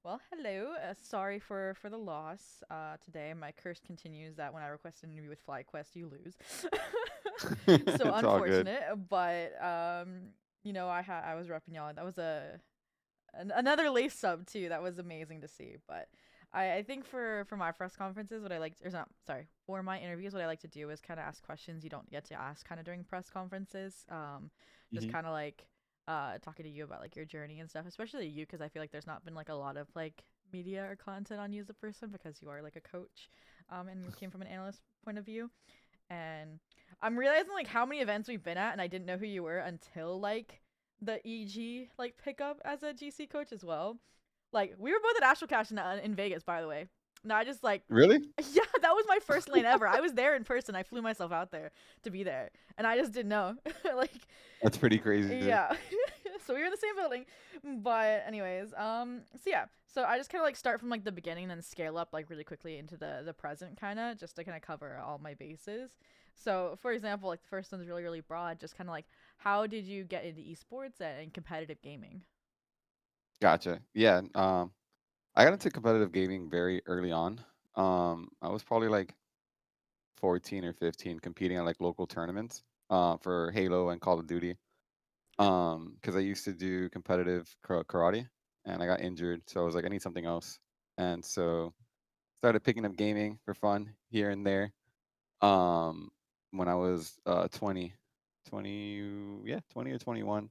Well, hello. Sorry for the loss today. My curse continues that when I request an interview with FlyQuest, you lose. So It's all good. unfortunate, but I was repping y'all. That was another lace sub too. That was amazing to see. But I think for my press conferences, what I like or not sorry for my interviews, what I like to do is kind of ask questions you don't get to ask kind of during press conferences. Just Hmm. kind of like talking to you about like your journey and stuff, especially you because I feel like there's not been like a lot of like media or content on you as a person because you are like a coach, and you came from an analyst point of view. And I'm realizing like how many events we've been at, and I didn't know who you were until like the EG like pickup as a GC coach as well. Like we were both at Astral Cash in Vegas, by the way. No, I just like Really? yeah, that was my first lane ever. I was there in person. I flew myself out there to be there, and I just didn't know. Like, That's pretty crazy. yeah. So we were in the same building, but anyways, so yeah, so I just kind of like start from like the beginning, and then scale up like really quickly into the present, kind of just to kind of cover all my bases. So, for example, like the first one's really broad, just kind of like how did you get into esports and competitive gaming? Gotcha. Yeah. I got into competitive gaming very early on. I was probably like 14 or 15 competing at like local tournaments for Halo and Call of Duty. Okay. Because I used to do competitive karate and I got injured, so I was like, I need something else. And so started picking up gaming for fun here and there. Um, when I was 20, 20, yeah, 20 or 21.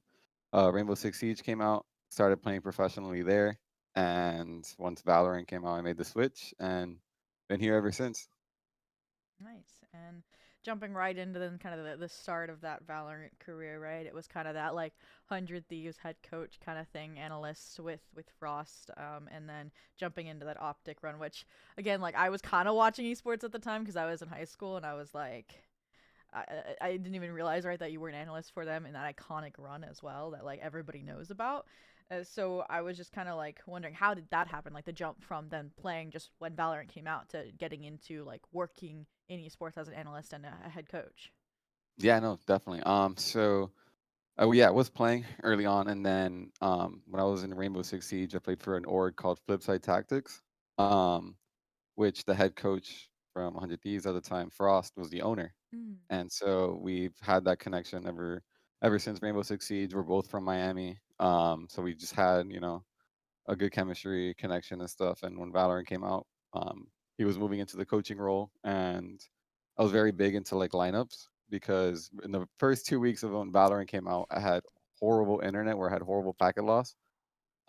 Rainbow Six Siege came out, started playing professionally there, and once Valorant came out, I made the switch and been here ever since. Nice. And jumping right into then kind of the start of that Valorant career, right? It was kind of that like 100 Thieves head coach kind of thing, analyst with Frost, and then jumping into that Optic run, which again, like I was kind of watching esports at the time because I was in high school and I was like, I didn't even realize right that you were an analyst for them in that iconic run as well that like everybody knows about. So I was just kind of like wondering how did that happen, like the jump from then playing just when Valorant came out to getting into like working in esports as an analyst and a head coach. Yeah, no, definitely. Yeah, I was playing early on, and then when I was in Rainbow Six Siege, I played for an org called Flipside Tactics, which the head coach from 100 Thieves at the time, Frost, was the owner. Mm, And so we've had that connection ever since Rainbow Six Siege. We're both from Miami, so we just had a good chemistry connection and stuff. And when Valorant came out, he was moving into the coaching role, and I was very big into like lineups because in the first 2 weeks of when Valorant came out, I had horrible internet where I had horrible packet loss.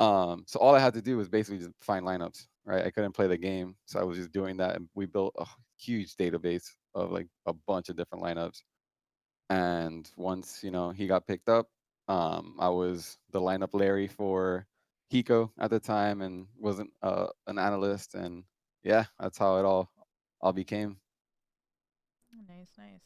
So all I had to do was basically just find lineups, right? I couldn't play the game, so I was just doing that, and we built a huge database of like a bunch of different lineups. And once he got picked up, I was the lineup Larry for Hiko at the time, and wasn't an analyst. And yeah, that's how it all became. nice, nice.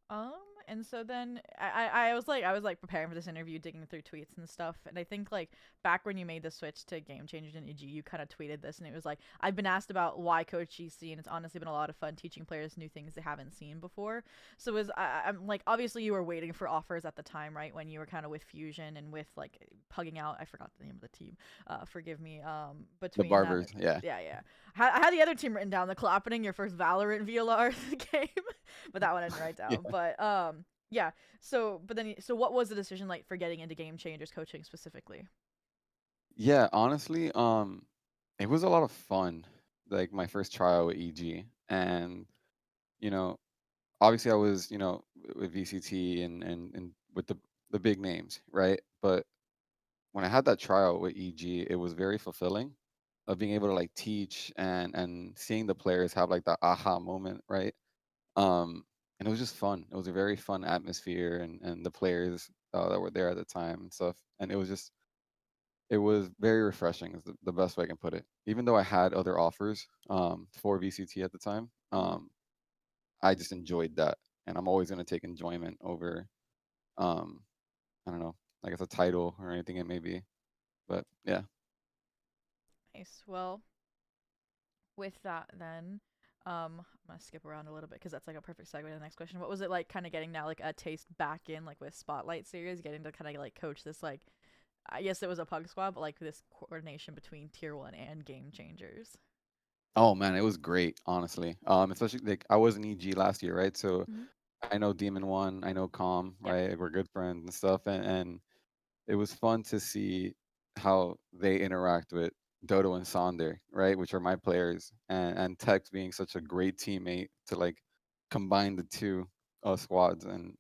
Um, and so then I was like preparing for this interview, digging through tweets and stuff, and I think like back when you made the switch to Game Changers in EG, you kind of tweeted this, and it was like I've been asked about why coach GC, and it's honestly been a lot of fun teaching players new things they haven't seen before. So it was I'm like obviously you were waiting for offers at the time, right? When you were kind of with Fusion and with like pugging out, I forgot the name of the team. Forgive me. The Between that, barbers, yeah. yeah, yeah. I had the other team written down, the Clapping, your first Valorant VLR game. But that one I didn't write down. Yeah. But yeah. So what was the decision like for getting into Game Changers coaching specifically? Yeah, honestly, it was a lot of fun. Like my first trial with EG, and you know, obviously I was with VCT and with the big names, right? But when I had that trial with EG, it was very fulfilling of being able to like teach and seeing the players have like that aha moment, right? And it was just fun. It was a very fun atmosphere, and the players that were there at the time and stuff. And it was very refreshing, is the best way I can put it. Even though I had other offers for VCT at the time, Mm-hmm. I just enjoyed that, and I'm always going to take enjoyment over um, I don't know, I guess a title or anything it may be. But yeah. Nice. Well, with that then, I'm gonna skip around a little bit because that's like a perfect segue to the next question. What was it like, kind of getting now like a taste back in like with Spotlight series, getting to kind of like coach this like I guess it was a pug squad, but like this coordination between tier one and game changers. Oh man, it was great, honestly. Especially like I was in EG last year, right? So Mm-hmm. I know Demon One, I know Calm, Yep. right? We're good friends and stuff, and it was fun to see how they interact with Dodo and Sonder, right, which are my players, and Tex being such a great teammate to like combine the two squads, and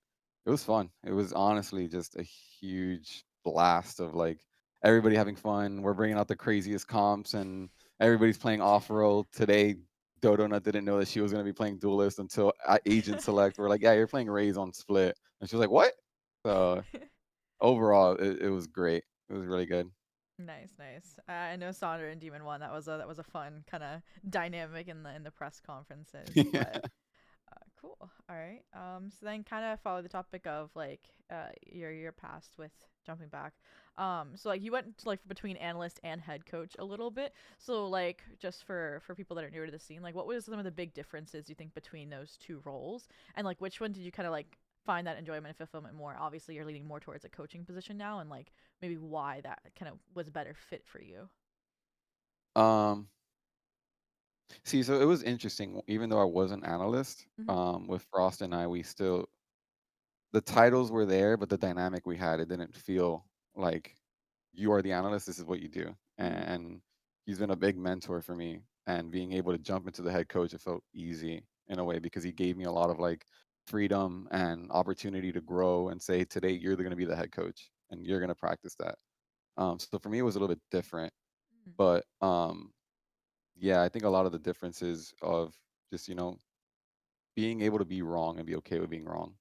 it was fun. It was honestly just a huge blast of like everybody having fun. We're bringing out the craziest comps, and everybody's playing off roll today. Dodo Nut didn't know that she was going to be playing Duelist until Agent Select. We're like, yeah, you're playing Raze on Split, and she was like, what? So overall, it was great. It was really good. Nice, nice. I know Sonder and Demon One. That was a fun kind of dynamic in the press conferences. Yeah. But cool. All right. So then kind of follow the topic of like your past with jumping back. So like you went to, like between analyst and head coach a little bit. So like just for people that are newer to the scene, like what was some of the big differences you think between those two roles, and like which one did you kind of like find that enjoyment and fulfillment more? Obviously, you're leaning more towards a coaching position now, and like maybe why that kind of was a better fit for you. Um. See, so it was interesting. Even though I was an analyst, Mm-hmm. with Frost and I, we still the titles were there, but the dynamic we had, it didn't feel like you are the analyst. This is what you do, Mm-hmm. and he's been a big mentor for me. And being able to jump into the head coach, it felt easy in a way because he gave me a lot of like freedom and opportunity to grow and say, today you're going to be the head coach and you're going to practice that. So for me, it was a little bit different, but yeah, I think a lot of the differences of just being able to be wrong and be okay with being wrong,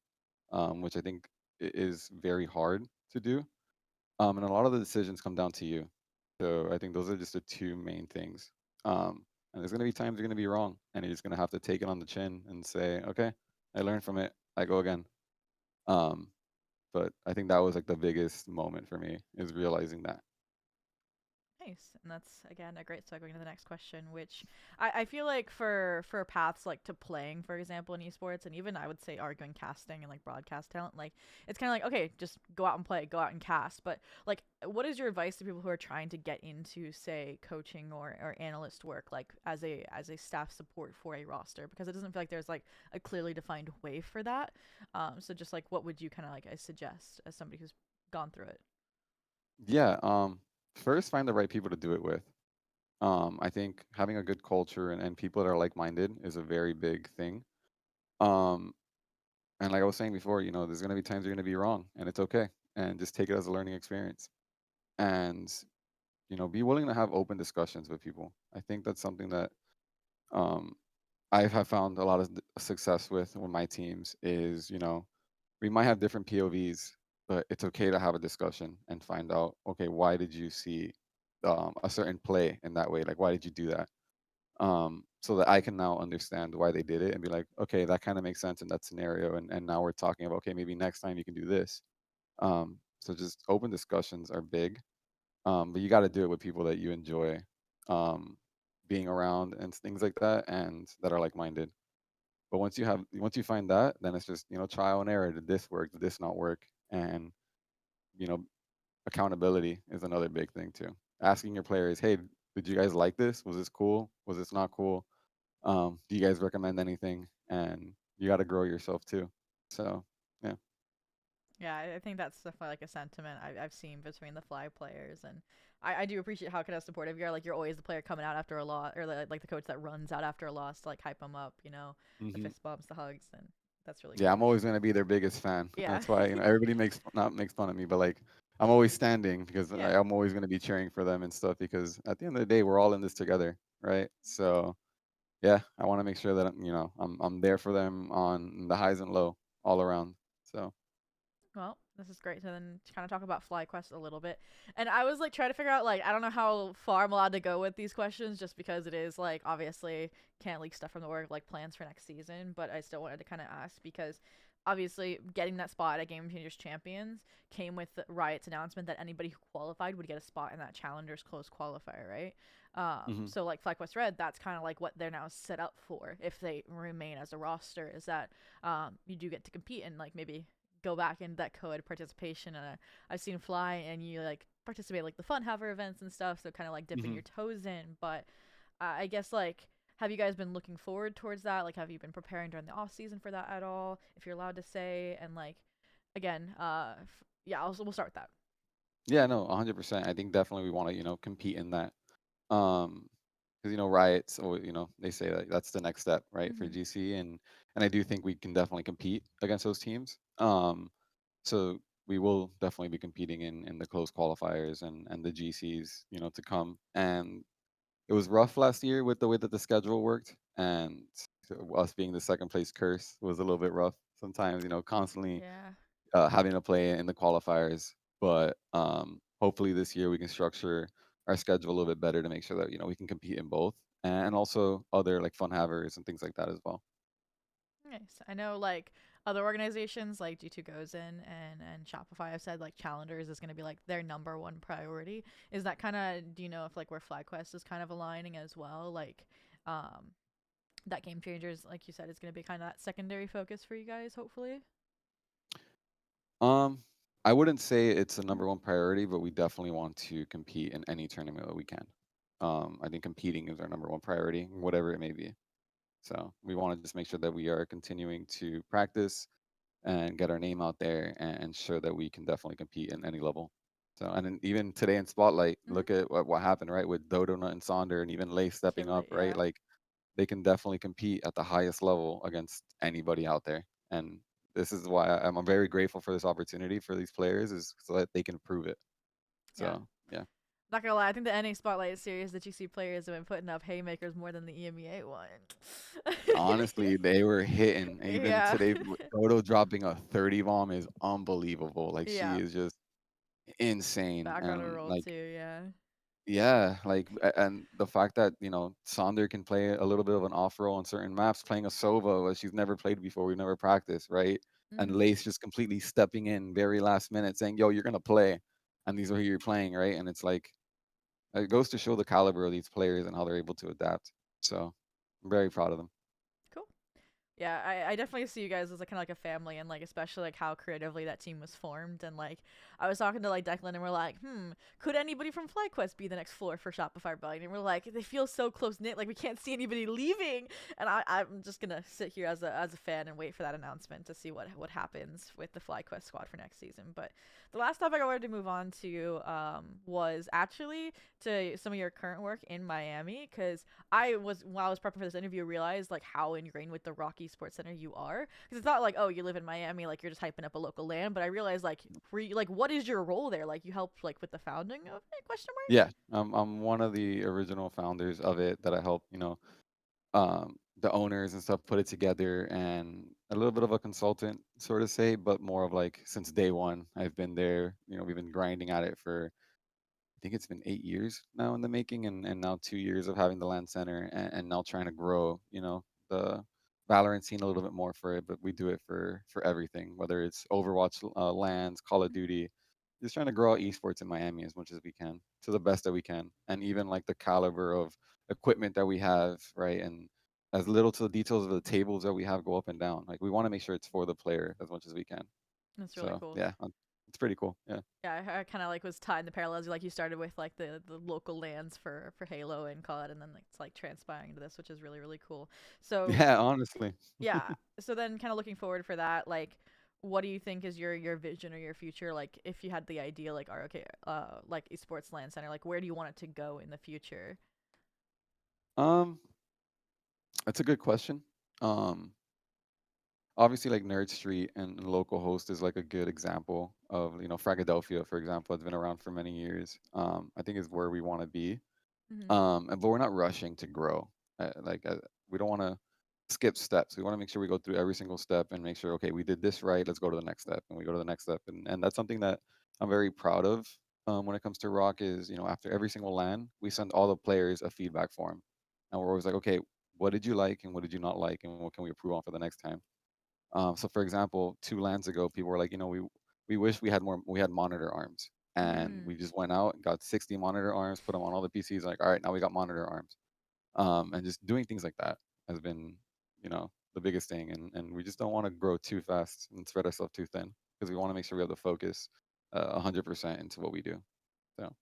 which I think is very hard to do. And a lot of the decisions come down to you. So I think those are just the two main things. And there's gonna be times you're gonna be wrong, and you're just gonna have to take it on the chin and say, okay, I learned from it. I go again. Um, but I think that was like the biggest moment for me is realizing that. Nice, and that's again a great segue into the next question, which I feel like for paths like to playing, for example, in esports, and even I would say arguing casting and like broadcast talent, like it's kind of like okay, just go out and play, go out and cast. But like, what is your advice to people who are trying to get into say coaching or analyst work, like as a staff support for a roster? Because it doesn't feel like there's like a clearly defined way for that. So just like what would you kind of like I suggest as somebody who's gone through it? Yeah. First, find the right people to do it with. I think having a good culture and people that are like-minded is a very big thing. Um, and like I was saying before, there's gonna be times you're gonna be wrong, and it's okay, and just take it as a learning experience. And be willing to have open discussions with people. I think that's something that um, I have found a lot of success with my teams. Is we might have different POVs, but it's okay to have a discussion and find out, okay, why did you see a certain play in that way? Like, why did you do that? So that I can now understand why they did it and be like, okay, that kind of makes sense in that scenario. And now we're talking about, okay, maybe next time you can do this. So just open discussions are big, but you got to do it with people that you enjoy um, being around and things like that, and that are like minded. But once you find that, then it's just trial and error. Did this work? Did this not work? And you know accountability is another big thing too. Asking your players, hey, did you guys like this? Was this cool? Was this not cool? Do you guys recommend anything? And you got to grow yourself too. So yeah. Yeah, I think that's definitely like a sentiment I've seen between the fly players, and I do appreciate how kind of supportive you are. Like you're always the player coming out after a loss, or like the coach that runs out after a loss to like hype them up. The hmm fist bumps, the hugs, and that's really Yeah, I'm cool. always gonna be their biggest fan. Yeah, That's why everybody makes fun of me, but like I'm always standing because yeah. I'm always gonna be cheering for them and stuff. Because at the end of the day, we're all in this together, right? So yeah, I want to make sure that I'm there for them on the highs and low all around. So. Well, this is great to then kind of talk about FlyQuest a little bit. And I was like trying to figure out like I don't know how far I'm allowed to go with these questions just because it is like obviously can't leak stuff from the org like plans for next season, but I still wanted to kind of ask because obviously getting that spot at Game Changers Champions came with Riot's announcement that anybody who qualified would get a spot in that Challengers close qualifier, right? hmm So like FlyQuest Red, that's kind of like what they're now set up for if they remain as a roster is that you do get to compete and like maybe go back into that co-ed participation, and I've seen Fly and you like participate like the fun haver events and stuff, so kind of like dipping Hmm. your toes in. But I guess like have you guys been looking forward towards that? Like have you been preparing during the off season for that at all? If you're allowed to say, and like again, yeah, we'll start with that. Yeah, no, 100%. I think definitely we want to, compete in that. Um, because riots, or they say that that's the next step, right, for Mm-hmm. GC, and I do think we can definitely compete against those teams. So we will definitely be competing in the close qualifiers and the GCs, to come. And it was rough last year with the way that the schedule worked, and us being the second place curse was a little bit rough sometimes. Constantly Yeah. having to play in the qualifiers. But hopefully this year we can structure our schedule a little bit better to make sure that we can compete in both, and also other like fun havers and things like that as well. Nice. I know like other organizations like G2 Gozen and Shopify have said like challengers is going to be like their number one priority. Is that kind of, do you know if like where FlyQuest is kind of aligning as well? Like um that Game Changers, like you said, is going to be kind of that secondary focus for you guys, hopefully. Um, I wouldn't say it's a number one priority, but we definitely want to compete in any tournament that we can. I think competing is our number one priority, whatever it may be. So we want to just make sure that we are continuing to practice and get our name out there and ensure that we can definitely compete in any level. So, and then even today in Spotlight, Mm-hmm. look at what happened, right? With Dodo Nut and Sonder and even Lay stepping Kill up, it, right? yeah. Like they can definitely compete at the highest level against anybody out there. And this is why I'm very grateful for this opportunity for these players, is so that they can prove it. Yeah. So, yeah. Not gonna lie, I think the NA Spotlight series that you see players have been putting up haymakers more than the EMEA one. Honestly, they were hitting. Even Yeah. today, Dodo dropping a 30 bomb is unbelievable. Like she Yeah. is just insane. Back on a And roll like, too, yeah. yeah, like, and the fact that Sonder can play a little bit of an off role on certain maps, playing a Sova that she's never played before, we've never practiced, right? And Mm-hmm. Lace just completely stepping in very last minute, saying, "Yo, you're gonna play," and these are who you're playing, right? And it's like it goes to show the caliber of these players and how they're able to adapt. So I'm very proud of them. Cool. Yeah, I definitely see you guys as like kind of like a family, and like especially like how creatively that team was formed. And like I was talking to like Declan, and we're like, could anybody from FlyQuest be the next floor for Shopify Buying? And we're like, they feel so close knit, like we can't see anybody leaving. And I'm just gonna sit here as a fan and wait for that announcement to see what happens with the FlyQuest squad for next season. But the last topic I wanted to move on to was actually to some of your current work in Miami, because while I was prepping for this interview, realized like how ingrained with the ROK Sports Center you are. Because it's not like, oh, you live in Miami, like you're just hyping up a local land. But I realized like like what is your role there? Like you helped like with the founding of it? Question Yeah, I'm one of the original founders of it that I helped, the owners and stuff put it together, and a little bit of a consultant, sort of say, but more of like since day one, I've been there. We've been grinding at it for I think it's been 8 years now in the making, and now 2 years of having the LAN Center, and now trying to grow, the Valorant scene a little bit more for it. But we do it for everything, whether it's Overwatch, LANs, Call of Duty, just trying to grow out esports in Miami as much as we can, to the best that we can, and even like the caliber of equipment that we have, right? And as little to the details of the tables that we have go up and down. Like we want to make sure it's for the player as much as we can. That's really So cool. yeah, it's pretty cool. Yeah. Yeah, I kind of like was tying the parallels. Like you started with like the local lands for Halo and COD, and then like, it's like transpiring into this, which is really cool. So Yeah, honestly. yeah, so then kind of looking forward for that, like what do you think is your vision or your future, like if you had the idea like ROK like Esports LAN Center, like where do you want it to go in the future? Um, that's a good question. Um, Obviously, like Nerd Street and local host is like a good example of, Fragadelphia, for example. It's been around for many years. I think is where we want to be. Mm-hmm. But we're not rushing to grow. We don't want to skip steps. We want to make sure we go through every single step and make sure, okay, we did this right. Let's go to the next step, and we go to the next step, and that's something that I'm very proud of. When it comes to Rock, is after every single LAN, we send all the players a feedback form, and we're always like, okay, what did you like and what did you not like, and what can we improve on for the next time? So, for example, 2 LANs ago, people were like, we wish we had monitor arms, and we Mm. just went out and got 60 monitor arms, put them on all the PCs. Like, all right, now we got monitor arms, and just doing things like that has been, the biggest thing. And we just don't want to grow too fast and spread ourselves too thin, because we want to make sure we have the focus 100% into what we do. So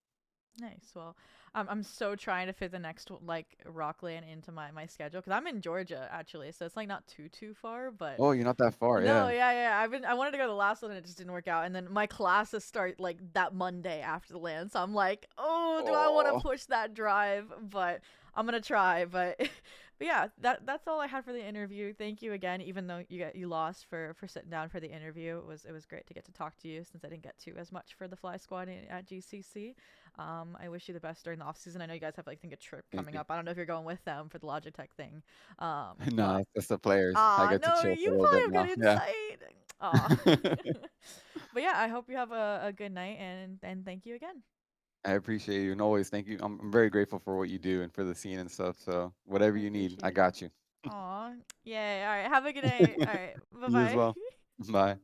Nice. Well, I'm so trying to fit the next like ROK LAN into my schedule because I'm in Georgia actually, so it's like not too far, but oh, you're not that far, no, yeah. yeah. I wanted to go to the last one and it just didn't work out, and then my classes start like that Monday after the LAN, so I'm like, oh, do I want to Oh, push that drive? But I'm gonna try. But but yeah, that's all I had for the interview. Thank you again, even though you lost for sitting down for the interview. It was great to get to talk to you since I didn't get to as much for the Fly Squad at GCC. I wish you the best during the off season. I know you guys have like I think a trip thank coming you. up. I don't know if you're going with them for the Logitech thing. Nah, But that's the players. I ah get to no, chill for you a little bit probably now. have good Yeah. insight. Aw. But yeah, I hope you have a good night and thank you again. I appreciate you, and always thank you. I'm very grateful for what you do and for the scene and stuff. So whatever I you need, I appreciate it. got you. Aw. Yay. All right. Have a good night. All right. Bye You as bye. well. Bye.